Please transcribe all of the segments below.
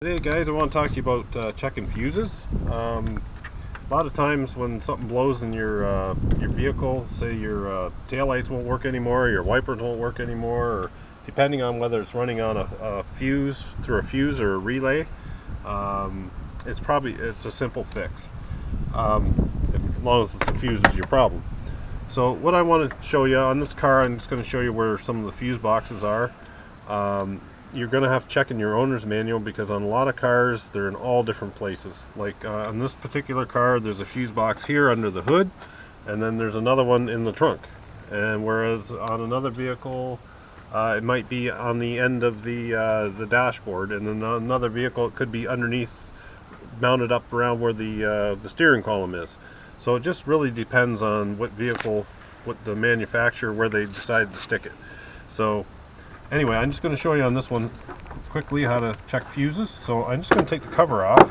Today guys, I want to talk to you about checking fuses. A lot of times when something blows in your vehicle, say your tail lights won't work anymore, your wipers won't work anymore, or depending on whether it's running on a fuse, through a fuse or a relay, it's a simple fix. As long as the fuse is your problem. So what I want to show you on this car, I'm just going to show you where some of the fuse boxes are. You're going to have to check in your owner's manual because on a lot of cars they're in all different places. Like on this particular car, there's a fuse box here under the hood, and then there's another one in the trunk. And whereas on another vehicle it might be on the end of the dashboard, and then on another vehicle it could be underneath, mounted up around where the steering column is. So it just really depends on what vehicle, what the manufacturer, where they decided to stick it. So anyway, I'm just going to show you on this one quickly how to check fuses. So I'm just going to take the cover off.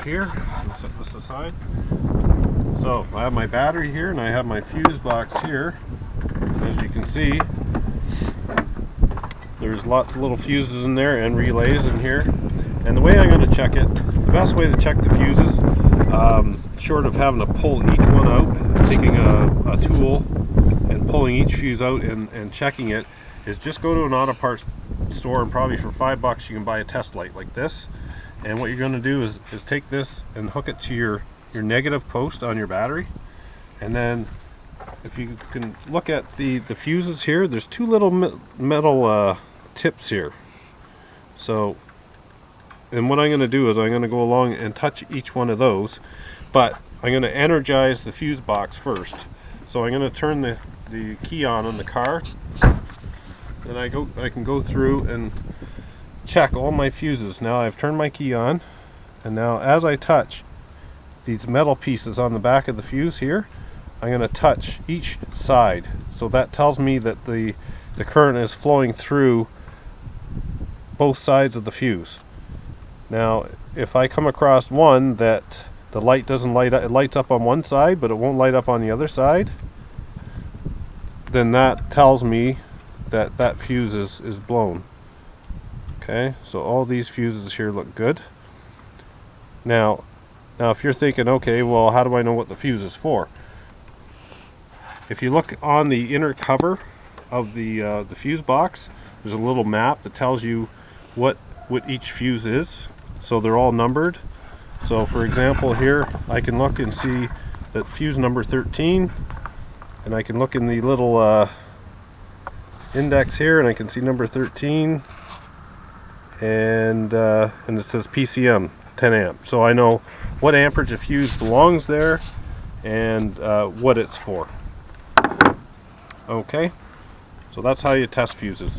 Here, I'll set this aside. So I have my battery here and I have my fuse box here. As you can see, there's lots of little fuses in there and relays in here. And the way I'm going to check it, the best way to check the fuses, short of having to pull each one out, taking a tool and pulling each fuse out and checking it, is just go to an auto parts store, and probably for $5 you can buy a test light like this. And what you're going to do is take this and hook it to your negative post on your battery. And then if you can look at the fuses here, there's two little metal tips here. So, and what I'm going to do is I'm going to go along and touch each one of those, but I'm going to energize the fuse box first. So I'm going to turn the key on the car, and I can go through and check all my fuses. Now I've turned my key on, and now as I touch these metal pieces on the back of the fuse here, I'm going to touch each side. So that tells me that the current is flowing through both sides of the fuse. Now if I come across one that the light doesn't light up, it lights up on one side but it won't light up on the other side, then that tells me that that fuse is blown. Okay, so all these fuses here look good. Now if you're thinking, okay, well, how do I know what the fuse is for? If you look on the inner cover of the fuse box, there's a little map that tells you what each fuse is. So they're all numbered. So for example, here I can look and see that fuse number 13, and I can look in the little index here and I can see number 13, and it says PCM 10 amp. So I know what amperage a fuse belongs there and what it's for. Okay, so that's how you test fuses.